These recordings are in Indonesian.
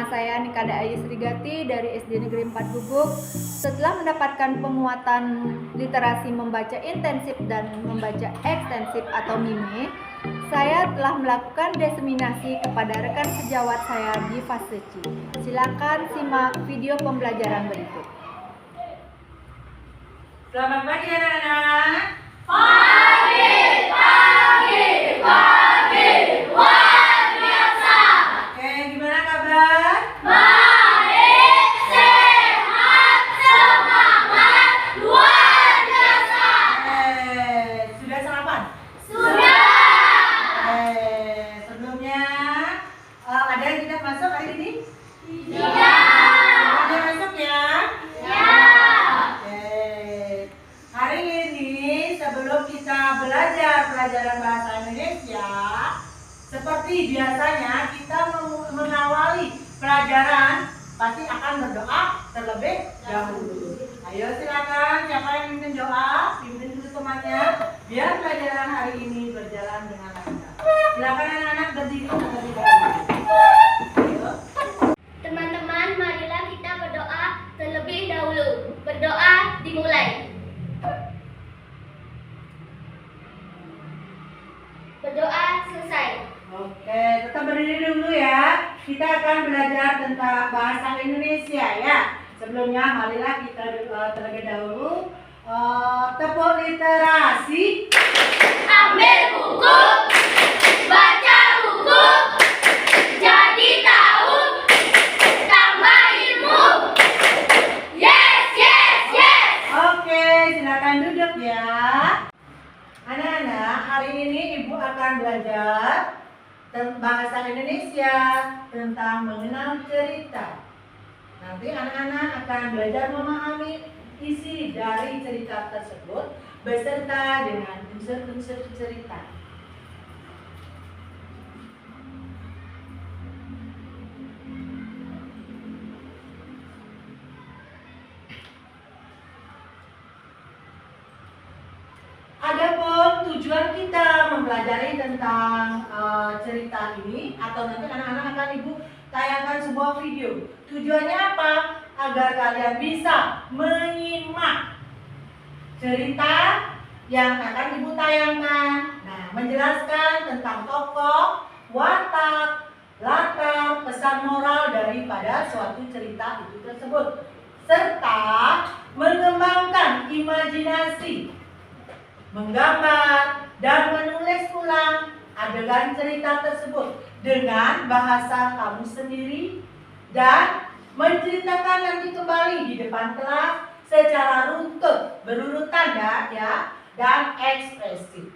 saya Nikada Ayu Srigati dari SD Negeri 4 Gubuk. Setelah mendapatkan penguatan literasi membaca intensif dan membaca ekstensif atau MIME, saya telah melakukan diseminasi kepada rekan sejawat saya di fase C. Silakan simak video pembelajaran berikut. Selamat pagi anak-anak. Pagi, pagi, pagi, luar biasa. Oke, gimana kabar? Baik, sehat, semangat, luar biasa. Sudah sarapan? Sudah. Sebelumnya ada yang tidak masuk hari ini? Tidak. Ada masuk ya? Ya. Oke. Hari ini sebelum kita belajar pelajaran bahasa Indonesia, seperti biasanya kita mengawali pelajaran pasti akan berdoa terlebih dahulu. Ayo silakan, siapa yang ingin doa, pimpin dulu temannya, biar pelajaran hari ini berjalan dengan lancar. Silakan anak-anak berdiri terlebih dahulu. Ayo. Teman-teman, marilah kita berdoa terlebih dahulu. Berdoa dimulai. Berdoa selesai. Oke, tetap berdiri dulu ya. Kita akan belajar tentang bahasa Indonesia ya. Sebelumnya, marilah kita terlebih dahulu tepuk literasi. Ambil buku, baca buku, jadi tahu, tambah ilmu. Yes, yes, yes. Oke, silakan duduk ya. Anak-anak, hari ini Ibu akan belajar tentang bahasa Indonesia tentang mengenal cerita. Nanti anak-anak akan belajar memahami isi dari cerita tersebut beserta dengan unsur-unsur cerita. Adapun tujuan kita mempelajari tentang cerita ini, atau nanti anak-anak akan Ibu tayangkan sebuah video. Tujuannya apa? Agar kalian bisa menyimak cerita yang akan Ibu tayangkan. Nah, menjelaskan tentang tokoh, watak, latar, pesan moral daripada suatu cerita itu tersebut, serta mengembangkan imajinasi, menggambar dan menulis ulang adegan cerita tersebut dengan bahasa kamu sendiri dan menceritakan nanti kembali di depan kelas secara runtut, berurutan ya, dan ekspresif.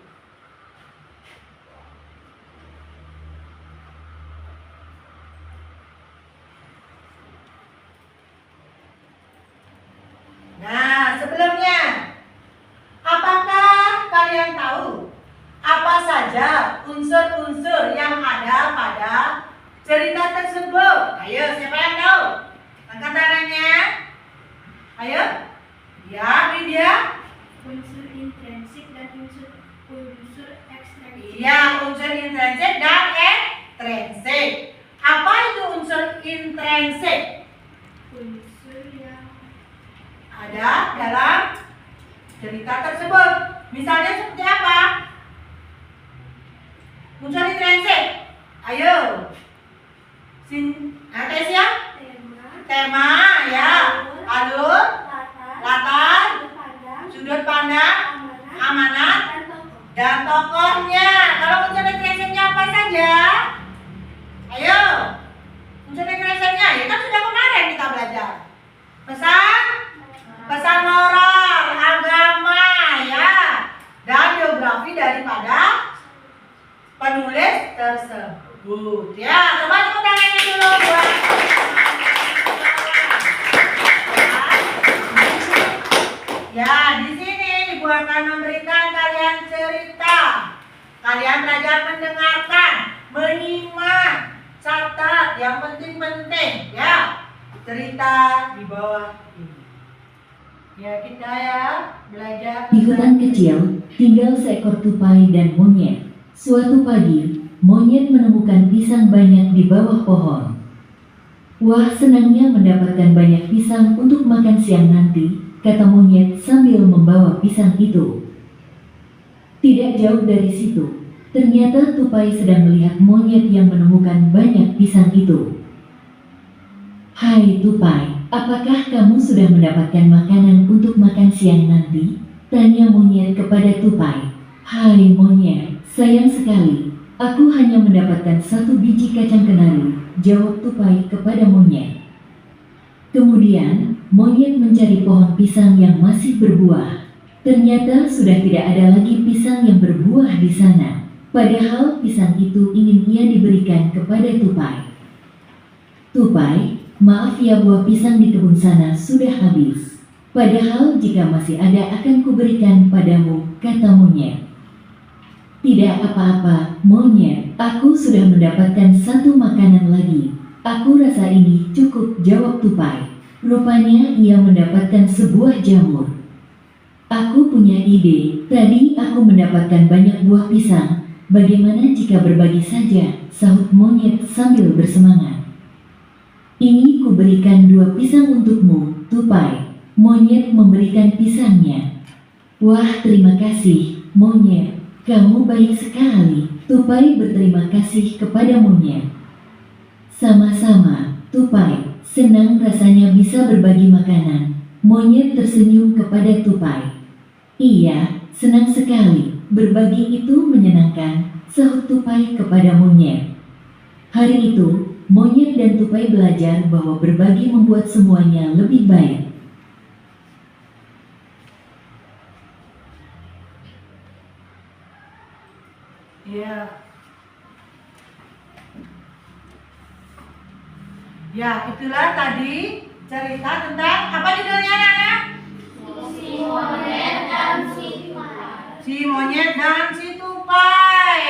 Nah, sebelumnya, apakah kalian tahu apa saja unsur-unsur yang ada pada cerita tersebut? Ayo, siapa yang tahu? Angkat tangannya. Ayo. Ya, Widya. Unsur intrinsik dan unsur ekstrinsik. Iya, unsur intrinsik dan ekstrinsik. Apa itu unsur intrinsik? Unsur yang Ada dalam cerita tersebut. Misalnya seperti apa? Unsur intrinsik. Ayo. Atesia? Tema ya. Alur, latar, sudut pandang, amanat, dan tokohnya. Kalau unsur intrinsiknya apa saja? Ayo. Unsur intrinsiknya ya kan sudah kemarin kita belajar. Pesan moral, agama ya, dan biografi daripada penulis tersebut. Ya, coba tepuk tangannya dulu buat. Ya, di sini Ibu akan memberikan kalian cerita. Kalian belajar mendengarkan, menyimak, catat yang penting-penting ya. Cerita di bawah ini. Ya, kita ya belajar. Di hutan kecil, tinggal seekor tupai dan monyet. Suatu pagi, monyet menemukan pisang banyak di bawah pohon. Wah, senangnya mendapatkan banyak pisang untuk makan siang nanti, kata monyet sambil membawa pisang itu. Tidak jauh dari situ, ternyata Tupai sedang melihat monyet yang menemukan banyak pisang itu. Hai Tupai, apakah kamu sudah mendapatkan makanan untuk makan siang nanti? Tanya monyet kepada Tupai. Hai monyet, sayang sekali. Aku hanya mendapatkan 1 biji kacang kenari, jawab Tupai kepada monyet. Kemudian, monyet mencari pohon pisang yang masih berbuah. Ternyata sudah tidak ada lagi pisang yang berbuah di sana. Padahal pisang itu ingin ia diberikan kepada Tupai. Tupai, maaf ya, buah pisang di kebun sana sudah habis. Padahal jika masih ada akan kuberikan padamu, kata monyet. Tidak apa-apa, monyet. Aku sudah mendapatkan 1 makanan lagi. Aku rasa ini cukup, jawab Tupai. Rupanya ia mendapatkan sebuah jamur. Aku punya ide. Tadi aku mendapatkan banyak buah pisang. Bagaimana jika berbagi saja, sahut monyet sambil bersemangat. Ini kuberikan 2 pisang untukmu, Tupai. Monyet memberikan pisangnya. Wah, terima kasih, monyet. Kamu baik sekali. Tupai berterima kasih kepada monyet. Sama-sama, Tupai. Senang rasanya bisa berbagi makanan. Monyet tersenyum kepada Tupai. Iya, senang sekali. Berbagi itu menyenangkan, sahut Tupai kepada monyet. Hari itu, monyet dan Tupai belajar bahwa berbagi membuat semuanya lebih baik. Ya. Ya, itulah tadi cerita tentang apa judulnya, anak-anak? Si monyet dan si tupai. Si monyet dan si tupai.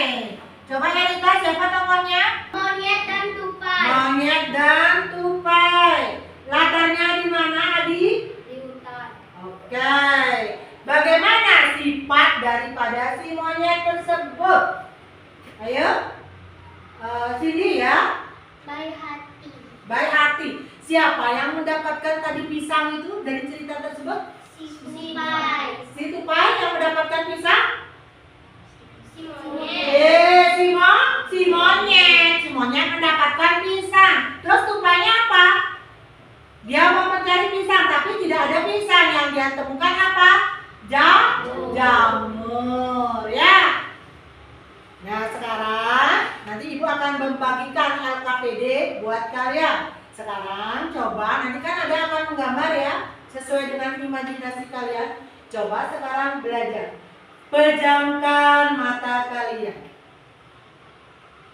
Coba Elita, siapa tokohnya? Monyet dan tupai. Monyet dan tupai. Latarnya di mana, Adi? Di hutan. Oke. Bagaimana sifat daripada si monyet tersebut? Ayo, sini ya. Baik hati. Baik hati. Siapa yang mendapatkan tadi pisang itu dari cerita tersebut? Si tupai. Si tupai yang mendapatkan pisang? Si monyet. Si monyet. Si monyet mendapatkan pisang. Terus tupainya apa? Dia mau mencari pisang, tapi tidak ada pisang. Yang dia temukan apa? Jamur, ya. Nah, sekarang nanti Ibu akan membagikan LKPD buat kalian. Sekarang coba, nanti kan ada akan menggambar ya, sesuai dengan imajinasi kalian. Coba sekarang belajar. Pejamkan mata kalian.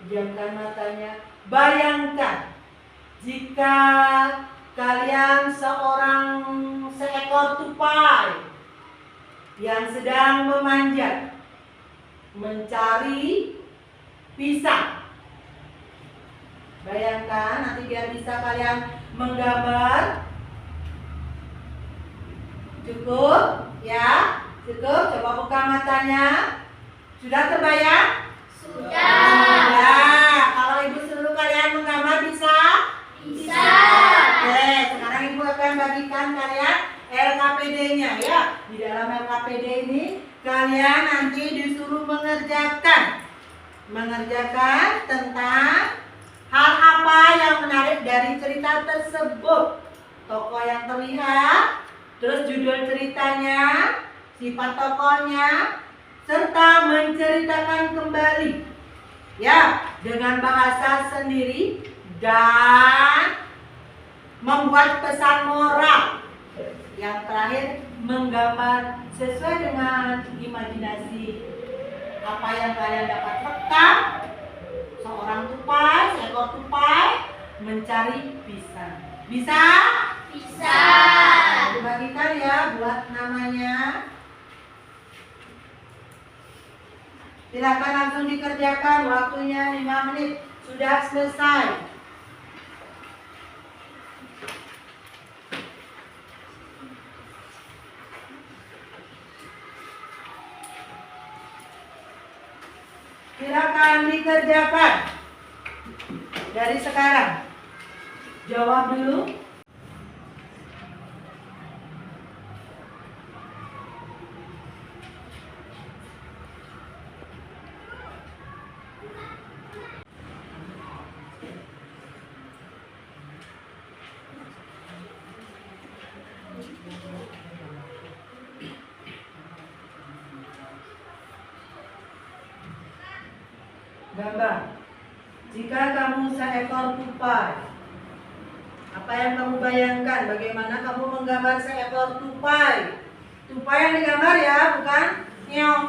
Pejamkan matanya. Bayangkan jika kalian seekor tupai yang sedang memanjat mencari pisang. Bayangkan nanti biar bisa kalian menggambar. Cukup ya? Cukup? Coba buka matanya. Sudah terbayang? Sudah. Ya, kalau Ibu suruh kalian menggambar bisa? Bisa. Oke, sekarang Ibu akan bagikan kalian LKPD-nya ya. Di dalam LKPD ini kalian nanti disuruh mengerjakan tentang hal apa yang menarik dari cerita tersebut. Tokoh yang terlihat, terus judul ceritanya, sifat tokohnya, serta menceritakan kembali ya dengan bahasa sendiri dan membuat pesan moral. Yang terakhir menggambar sesuai dengan imajinasi apa yang kalian dapat rekam. Seekor tupai mencari pisang. Bisa? Bisa. Dibagikan ya buat namanya. Silakan langsung dikerjakan, waktunya 5 menit. Sudah selesai. Silakan dikerjakan dari sekarang. Jawab dulu. Gambar. Jika kamu seekor tupai, apa yang kamu bayangkan? Bagaimana kamu menggambar seekor tupai? Tupai yang digambar ya, bukan nyong.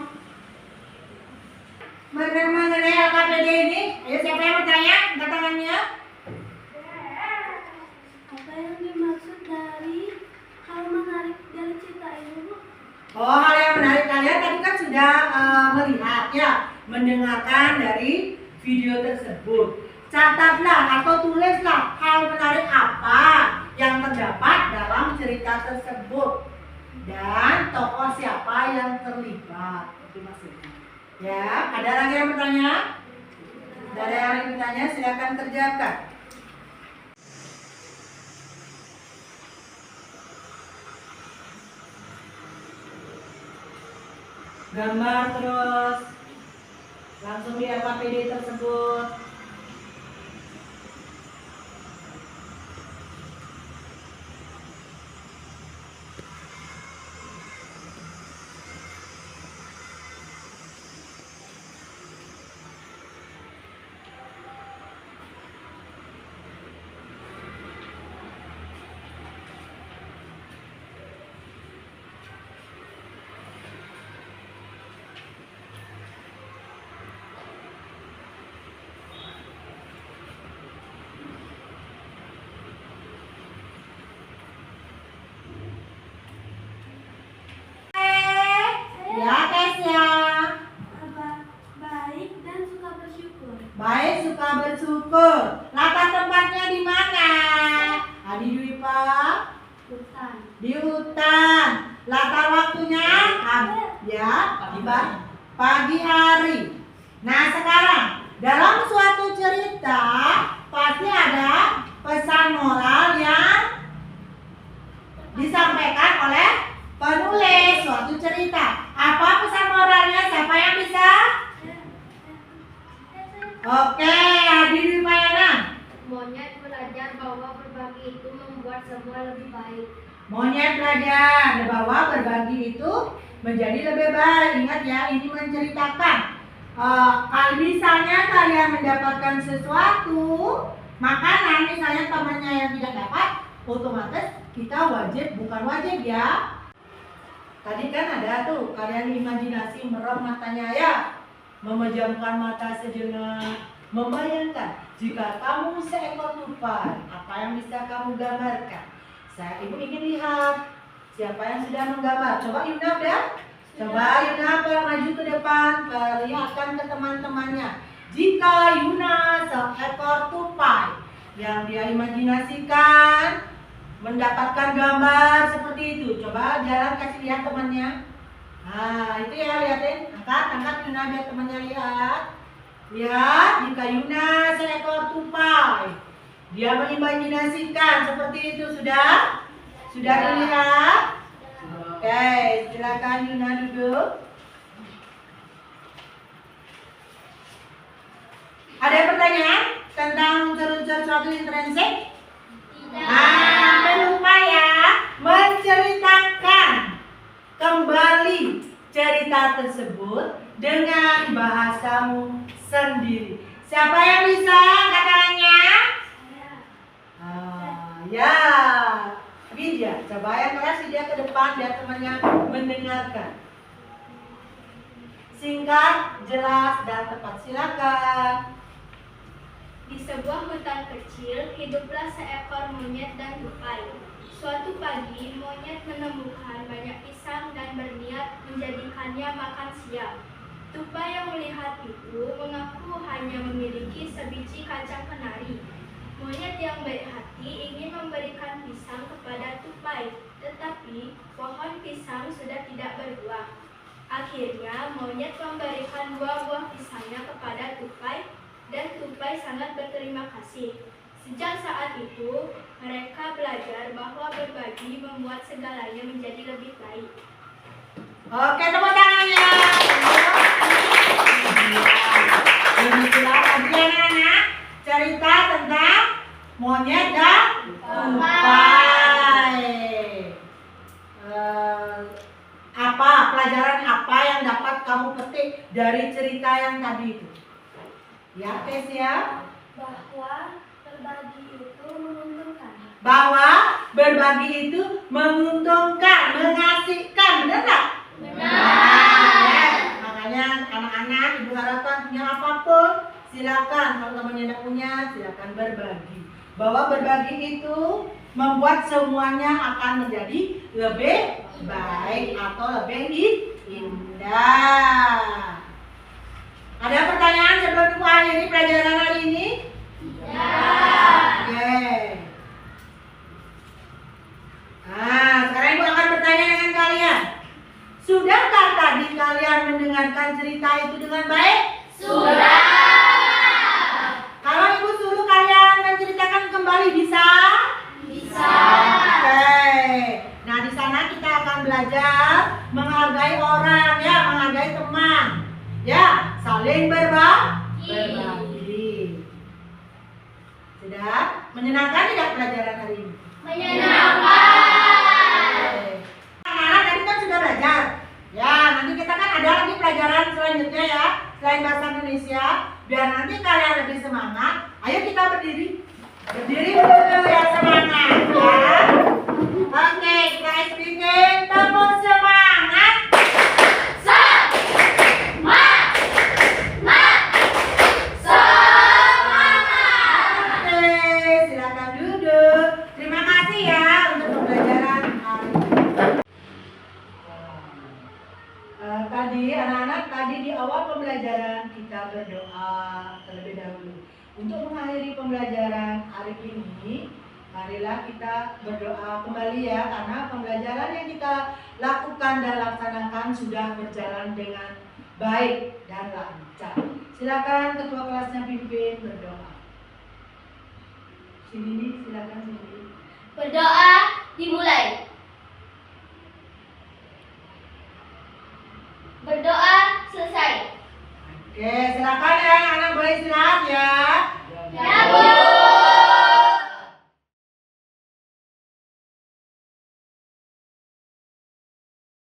Mengenai LKPD ini, ayo siapa yang bertanya? Angkat tangannya. Apa yang dimaksud dari hal menarik dari cerita ini, Bu? Oh, hal yang menarik kalian tadi kan sudah melihat ya, mendengarkan dari video tersebut. Catatlah atau tulislah hal menarik apa yang terdapat dalam cerita tersebut dan tokoh siapa yang terlibat. Itu maksudnya. Ya, ada lagi yang bertanya? Ada yang bertanya? Silakan kerjakan. Gambar terus langsung di LKPD tersebut. Ya, tesnya. Baik dan suka bersyukur. Baik, suka bersyukur. Latar tempatnya di mana? Adi Dwi Pak? Hutan. Di hutan. Latar waktunya? Ya, pagi hari. Nah, sekarang dalam suatu cerita pasti ada pesan moral yang disampaikan oleh penulis suatu cerita. Apa pesan moralnya? Siapa yang bisa? Oke, Adi Dwi Mayana. Monyet belajar bahwa berbagi itu membuat semua lebih baik. Monyet belajar bahwa berbagi itu menjadi lebih baik. Ingat ya, ini menceritakan. Kalau misalnya kalian mendapatkan sesuatu, makanan misalnya temannya yang tidak dapat, otomatis kita bukan wajib ya. Tadi kan ada tuh, kalian imajinasi merem matanya ya, memejamkan mata sejenak, membayangkan jika kamu seekor tupai, apa yang bisa kamu gambarkan? Ibu ingin lihat siapa yang sudah menggambar. Coba Yuna udah? Coba Yuna maju ke depan, perlihatkan ke teman-temannya. Jika Yuna seekor tupai yang dia imajinasikan mendapatkan gambar seperti itu, coba jalan kasih lihat temannya. Nah, itu ya, lihatin, angkat Yuna biar temannya lihat. Lihat, jika Yuna seekor tupai, dia mengimajinasikan seperti itu. Sudah dilihat? Oke, silakan Yuna duduk. Ada yang pertanyaan tentang unsur-unsur suatu intrinsik? Sampai lupa ya, menceritakan kembali cerita tersebut dengan bahasamu sendiri. Siapa yang bisa angkat tangannya? Ya, Widya. Coba yang keras Widya ke depan biar temannya mendengarkan. Singkat, jelas, dan tepat. Silakan. Di sebuah hutan kecil, hiduplah seekor monyet dan tupai. Suatu pagi, monyet menemukan banyak pisang dan berniat menjadikannya makan siang. Tupai yang melihat itu mengaku hanya memiliki sebiji kacang kenari. Monyet yang baik hati ingin memberikan pisang kepada tupai, tetapi pohon pisang sudah tidak berbuah. Akhirnya, monyet memberikan buah-buah pisangnya kepada tupai, dan tupai sangat berterima kasih. Sejak saat itu, mereka belajar bahwa berbagi membuat segalanya menjadi lebih baik. Oke, tepuk tangannya. Begitulah tadi anak-anak cerita tentang monyet dan tupai. Apa pelajaran apa yang dapat kamu petik dari cerita yang tadi itu? Ya, Tes ya. Bahwa berbagi itu menguntungkan. Bahwa berbagi itu menguntungkan, mengasihkan, benar nggak? Benar. Makanya anak-anak ibu harapan punya apapun, silakan. Kalau temannya tidak punya, silakan berbagi. Bahwa berbagi itu membuat semuanya akan menjadi lebih baik atau lebih indah. Ada pertanyaan sebelum Ibu akhiri pelajaran hari ini? Oke. Nah, sekarang Ibu akan bertanya dengan kalian. Sudahkah tadi kalian mendengarkan cerita itu dengan baik? Sudah. Kalau Ibu suruh kalian menceritakan kembali bisa? Bisa. Oke. Nah, di sana kita akan belajar menghargai orang ya, menghargai teman. Ya, saling berbagi. Sudah? Menyenangkan tidak pelajaran hari ini? Menyenangkan. Anak-anak tadi kan sudah belajar. Ya, nanti kita kan ada lagi pelajaran selanjutnya ya, selain bahasa Indonesia. Biar nanti kalian lebih semangat, ayo kita berdiri. Berdiri dulu ya, semangat ya. Oke, kita bikin tepuk semangat. Oke, silakan duduk. Terima kasih ya untuk pembelajaran hari ini. Tadi anak-anak di awal pembelajaran kita berdoa terlebih dahulu. Untuk mengakhiri pembelajaran hari ini, marilah kita berdoa kembali ya, karena pembelajaran yang kita lakukan dan laksanakan sudah berjalan dengan baik dan lancar. Silakan ketua kelasnya pimpin berdoa. Sini, silakan sini. Berdoa dimulai. Berdoa selesai. Oke, silakan ya anak-anak boleh istirahat.